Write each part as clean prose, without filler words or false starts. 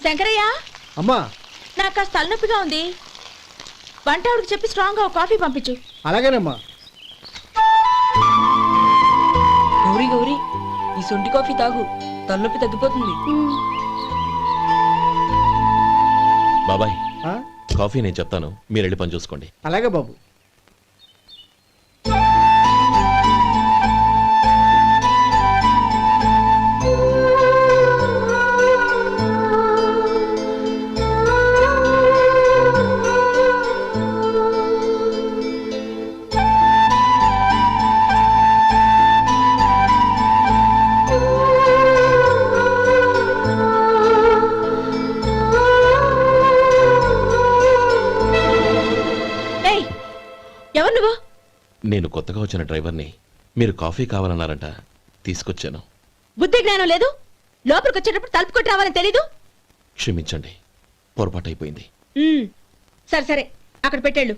శంకరయ్య, అమ్మా నాకు కాస్త తలనొప్పిగా ఉంది. వంట ఆవిడకి చెప్పి స్ట్రాంగ్ గా కాఫీ పంపించు. అలాగేనమ్మా. గౌరీ గౌరీ, ఈ సొంటి కాఫీ తాగు, తలనొప్పి తగ్గిపోతుంది. బాబాయ్, ఆ? కాఫీ నేను చెప్తాను, మీరు వెళ్ళి పని చూసుకోండి. అలాగే బాబు. ఏయ్, ఎవరు నువ్వు? నేను కొత్తగా వచ్చిన డ్రైవర్ని. మీరు కాఫీ కావాలన్నారంట, తీసుకొచ్చాను. బుద్ధి జ్ఞానం లేదు. లోపలికి వచ్చేటప్పుడు తలుపు కొట్టి రావాలని తెలీదు. క్షమించండి, పొరపాటు అయిపోయింది. సరే సరే, అక్కడ పెట్టేళ్ళు.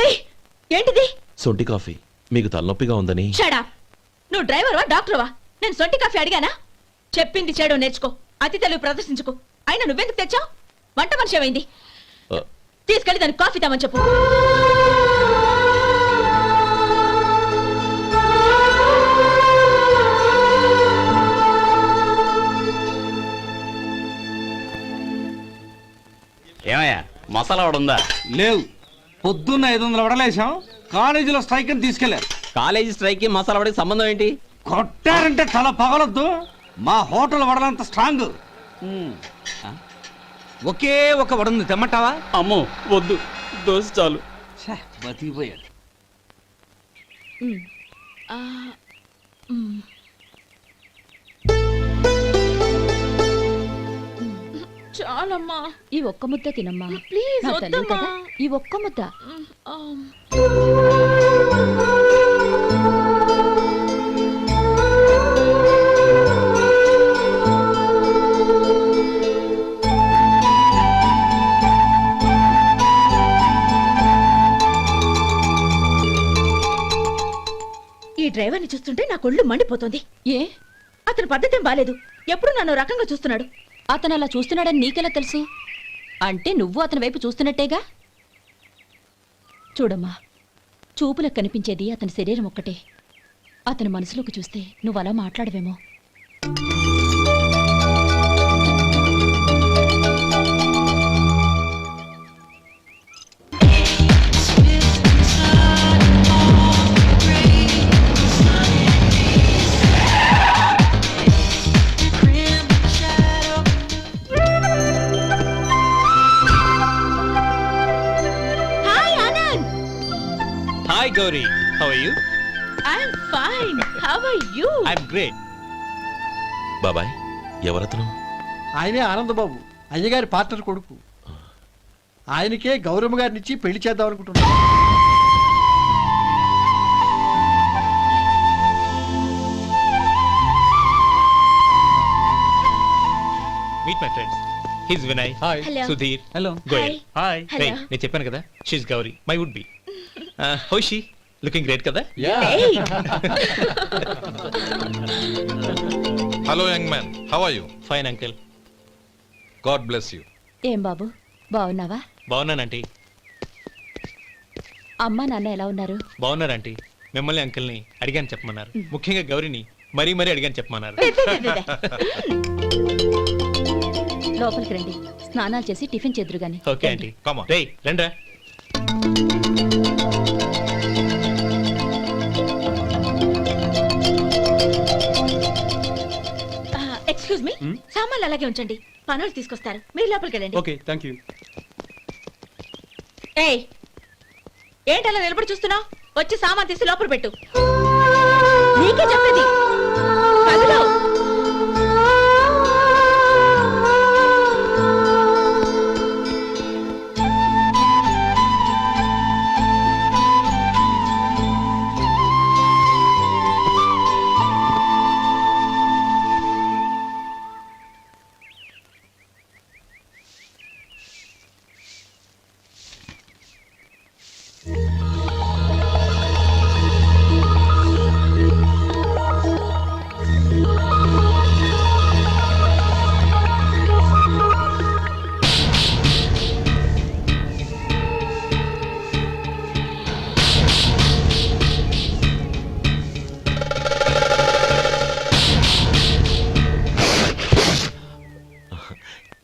ఏయ్, ఏంటిది? సొంటి కాఫీ. మీకు తలనొప్పిగా ఉందని. షడా, నువ్వు డ్రైవర్వా డాక్టర్వా? నేను సొంటి కాఫీ అడిగానా? చెప్పింది చేయడం నేర్చుకో, అతి తెలివి ప్రదర్శించుకో. అయినా నువ్వెందుకు తెచ్చావు? వంట మనిషి ఏమైంది? ఆ, తీసుకెళ్ళి దానికి కాఫీ తామని చెప్పు. ఏమయ్యా, మసాలా వడ ఉందా? లేవు. పొద్దున్న 500 వడలేసాం, కాలేజీలో స్ట్రైక్ అని తీసుకెళ్లారు. కాలేజీ స్ట్రైక్ కి మసాలా వడకి సంబంధం ఏంటి? కొట్టారంటే తల పగలొద్దు. మా హోటల్ వడలంత స్ట్రాంగ్. ఒకే ఒక వడ ఉంది, తెమ్మంటావా? అమ్మో వద్దు, దోశ చాలు. బతికిపోయాడు. చాలమ్మా, ఈ ఒక్క ముద్ద తినమ్మా ప్లీజ్. నా తల్లి వద్దమ్మా. కదా, ఈ ఒక్క ముద్ద. ఈ డ్రైవర్ని చూస్తుంటే నా కొళ్ళు మండిపోతుంది. ఏ, అతని పద్ధతి బాలేదు. ఎప్పుడు నన్ను రకంగా చూస్తున్నాడు. అతను అలా చూస్తున్నాడని నీకెలా తెలుసు? అంటే నువ్వు అతని వైపు చూస్తున్నట్టేగా. చూడమ్మా, చూపులకు కనిపించేది అతని శరీరం ఒక్కటే. అతని మనసులోకి చూస్తే నువ్వు అలా మాట్లాడవేమో. Hi Anand. Hi Gauri, how are you? I'm fine. How are you? I'm great. బాబాయ్, ఎవరతను? ఆయనే ఆనందబాబు, అయ్యగారి పార్ట్నర్ కొడుకు. ఆయనకే గౌరమ్మ గారిని ఇచ్చి పెళ్లి చేద్దాం అనుకుంటున్నాను. Meet my friends. He's Vinay, hello. Sudheer, hello. Goyal. Hi. రేయ్, హలో. నేను చెప్పాను కదా, she's Gauri, my would be. How she looking great కదా? Hey. Hello, young man. How are you? Fine uncle. God bless you. ఏం బాబు, బాగున్నావా? బాగున్నానంటీ. అమ్మా నాన్న ఎలా ఉన్నారు? బాగున్నారంటీ. మిమ్మల్ని అంకిల్ని అడిగాను చెప్పమన్నారు. ముఖ్యంగా గౌరీని మరీ మరీ అడిగాను చెప్పమన్నారు. లోపలికి రండి, స్నానాలు చేసి టిఫిన్ చేద్దురు గాని. Okay aunty. Come on. రేయ్ రండ్రా. ఎక్స్క్యూజ్ మీ, సామాన్లు అలాగే ఉంచండి, పనులు తీసుకొస్తారు. మీరు లోపలికి వెళ్ళండి. Okay, thank you. ఏయ్, ఏంటి అలా నిలబడి చూస్తున్నావు? వచ్చి సామాన్ తీసి లోపల పెట్టు. నీకే చెప్పేది. కదులు.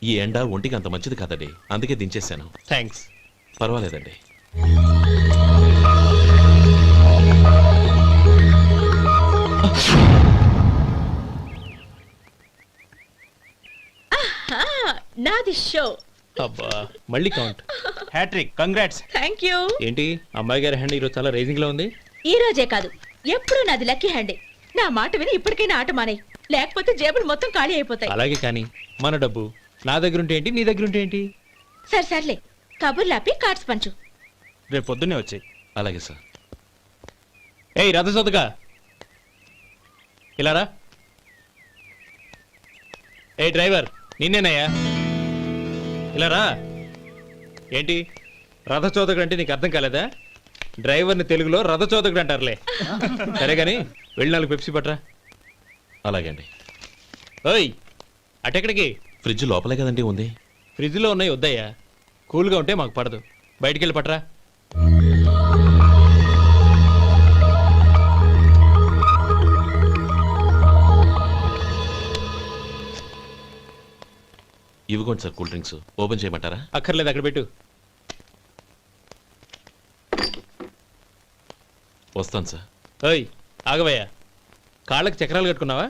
ఈ ఎండ ఒంటికి అంత మంచిది కాదండి, అందుకే దించేశాను. థ్యాంక్స్. పర్వాలేదండి. నాది షో. అబ్బా మళ్ళీ count. Hattrick, congrats. Thank you. ఏంటి అమ్మాయి గారి హ్యాండ్ ఈరోజు చాలా రైజింగ్ లో ఉంది. ఈ రోజే కాదు, ఎప్పుడు నాది లక్కీ హ్యాండే. నా మాట విని ఇప్పటికైనా ఆట మానే, లేకపోతే జేబులు మొత్తం ఖాళీ అయిపోతాయి. అలాగే కానీ మన డబ్బు నా దగ్గర ఉంటే ఏంటి, నీ దగ్గర ఉంటే ఏంటి? సరే సర్లే, కబుర్లు ఆపి కార్డ్స్ పంచు. రేపు పొద్దున్నే వచ్చాయి. అలాగే సార్. ఏయ్ రథసోదగా ఇలా రా. ఏ డ్రైవర్ నిన్నేనయ్యా, ఇలా రా. ఏంటి రథచోదకుడు అంటే నీకు అర్థం కాలేదా? డ్రైవర్ని తెలుగులో రథచోదకుడు అంటారులే. సరే కానీ వెళ్ళి 4 పెప్సీ పట్రా. అలాగే అండి. ఓయ్ అటెక్కడికి? ఫ్రిడ్జ్ లోపలే కదండి ఉంది. ఫ్రిడ్జ్లో ఉన్నాయి వద్దయ్యా, కూల్గా ఉంటే మాకు పడదు. బయటికి వెళ్ళి పట్రా. ఇవ్వకోండి సార్ కూల్ డ్రింక్స్. ఓపెన్ చేయమంటారా? అక్కర్లేదు, అక్కడ పెట్టు. వస్తాను సార్. ఓయ్ ఆగవయ్యా, కాళ్ళకి చక్రాలు కట్టుకున్నావా?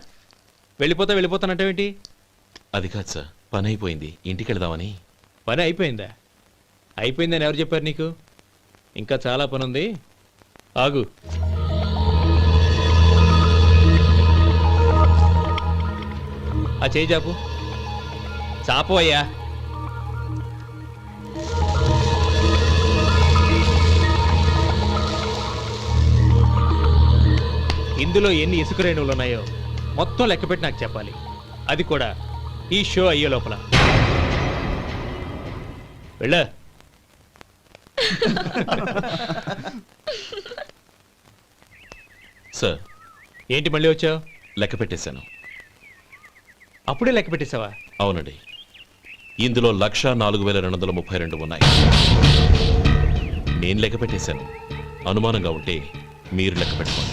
వెళ్ళిపోతానంటావేంటి? అది కాదు సార్, పని అయిపోయింది, ఇంటికి వెళదామని. పని అయిపోయిందా? అయిపోయిందని ఎవరు చెప్పారు నీకు? ఇంకా చాలా పని ఉంది, ఆగు. ఆ చేయి చాపు. చాపు అయ్యా. ఇందులో ఎన్ని ఇసుక రేణువులు ఉన్నాయో మొత్తం లెక్కపెట్టి నాకు చెప్పాలి, అది కూడా ఈ షో అయ్యే లోపల. వెళ్ళ. సార్ ఏంటి మళ్ళీ వచ్చావు? లెక్క పెట్టేశాను. అప్పుడే లెక్క పెట్టేశావా? అవునండి, ఇందులో 1,04,232 ఉన్నాయి. నేను లెక్క పెట్టేశాను. అనుమానంగా ఉంటే మీరు లెక్క పెట్టుకోండి.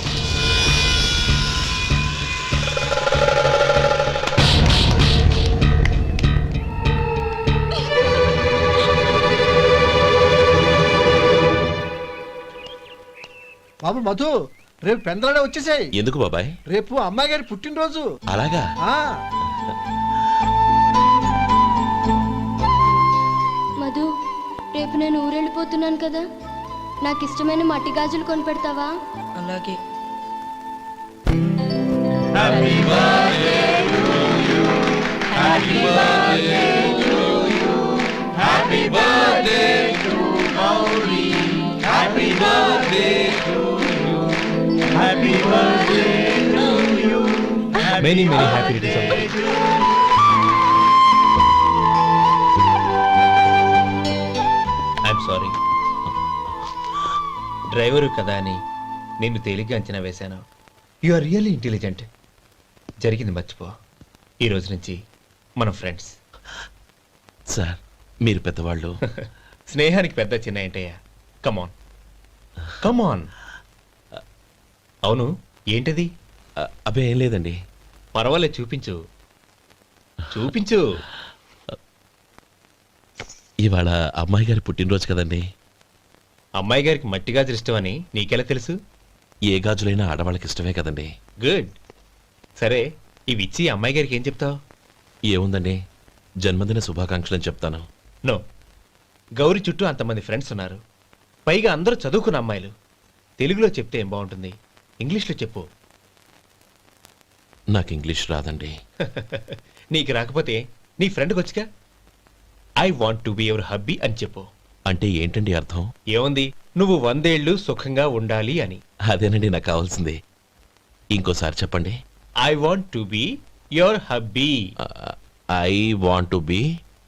బాబు మధు, రేపు పెందలాడే వచ్చేసాయి. ఎందుకు బాబాయ్? రేపు అమ్మాయి గారి పుట్టినరోజు. అలాగా? ఆ మధు, రేపు నేను ఊరెళ్ళిపోతున్నాను కదా, నాకు ఇష్టమైన మట్టి గాజులు కొనిపెడతావా? అలాగే. Many happy returns. I'm sorry, driver కదా అని నిన్ను తేలిగ్గా అంచనా వేశాను. You are really intelligent. జరిగింది మర్చిపో. ఈ రోజు నుంచి మనం ఫ్రెండ్స్. సార్ మీరు పెద్దవాళ్ళు. స్నేహానికి పెద్ద చిన్న ఏంటయ్యా? కమాన్ కమాన్. అవును, ఏంటది? అబ్బే ఏం లేదండి. పర్వాలేదు, చూపించు చూపించు. ఇవాళ అమ్మాయి గారి పుట్టినరోజు కదండి. అమ్మాయి గారికి మట్టి గాజులు ఇష్టమని నీకెలా తెలుసు? ఏ గాజులైనా ఆడవాళ్ళకి ఇష్టమే కదండి. గుడ్. సరే, ఇవి ఇచ్చి అమ్మాయి గారికి ఏం చెప్తావు? ఏముందండి, జన్మదిన శుభాకాంక్షలు అని చెప్తాను. నో, గౌరీ చుట్టూ అంతమంది ఫ్రెండ్స్ ఉన్నారు, పైగా అందరూ చదువుకున్న అమ్మాయిలు. తెలుగులో చెప్తే ఏం బాగుంటుంది, ఇంగ్లీష్లో చెప్పు. నాకు ఇంగ్లీష్ రాదండి. నీకు రాకపోతే నీ ఫ్రెండ్కి వచ్చిగా I want to be your hubby అని చెప్పు. అంటే ఏంటండి అర్థం? ఏముంది, నువ్వు 100 ఏళ్ళు సుఖంగా ఉండాలి అని. అదేనండి నాకు కావాల్సింది. ఇంకోసారి చెప్పండి. I want to be your hubby. I want to be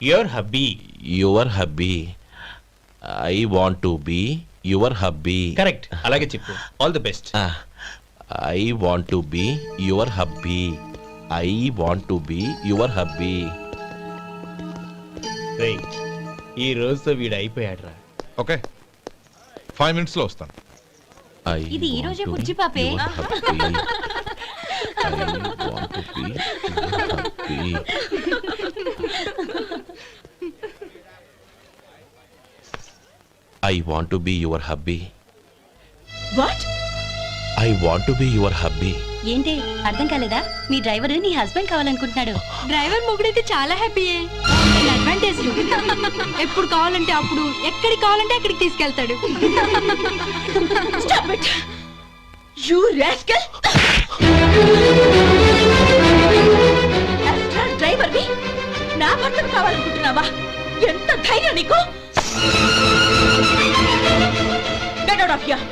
your hubby. Your hubby. I want to be your hubby. Correct, అలాగే చెప్పు. All the best. I want to be your hubby. I want to be your hubby. ఈ రోజుతో వీడు అయిపోయాడు రా. Okay, 5 minutes లో వస్తాను. ఇది ఈ రోజే బుజ్జి పాపే. I want to be happy. I want to be your hubby. What? I want to be your hubby. ఏంటి అర్థం కాలేదా? మీ డ్రైవర్ నీ హస్బెండ్ కావాలనుకుంటున్నాడు. డ్రైవర్ మొగుడైతే చాలా హ్యాపీయే. అడ్వాంటేజ్ ఎప్పుడు కావాలంటే అప్పుడు, ఎక్కడికి కావాలంటే అక్కడికి తీసుకెళ్తాడు. Stop it! You rascal! Driver ని నా భర్తను కావాలనుకుంటున్నావా? ఎంత ధైర్యం నీకు? Get out of here!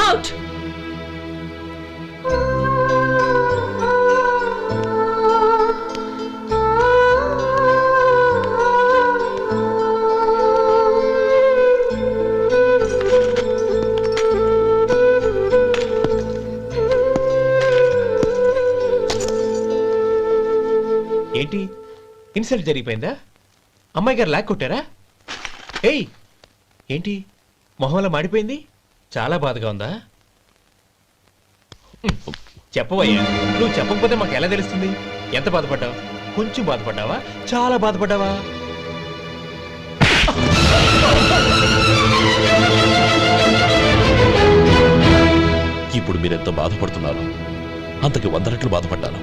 Out! ఏంటి ఇన్సల్ట్ జరిగిపోయిందా? అమ్మాయి గారు లాక్ కొట్టారా? ఏయ్ ఏంటి మొహంలో మాడిపోయింది? చాలా బాధగా ఉందా? చెప్పవయ్యా, నువ్వు చెప్పకపోతే మాకు ఎలా తెలుస్తుంది? ఎంత బాధపడ్డావు? కొంచెం బాధపడ్డావా? చాలా బాధపడ్డావా? ఇప్పుడు మీరెంత బాధపడుతున్నారు, అంతకి 100 రెట్లు బాధపడ్డాను.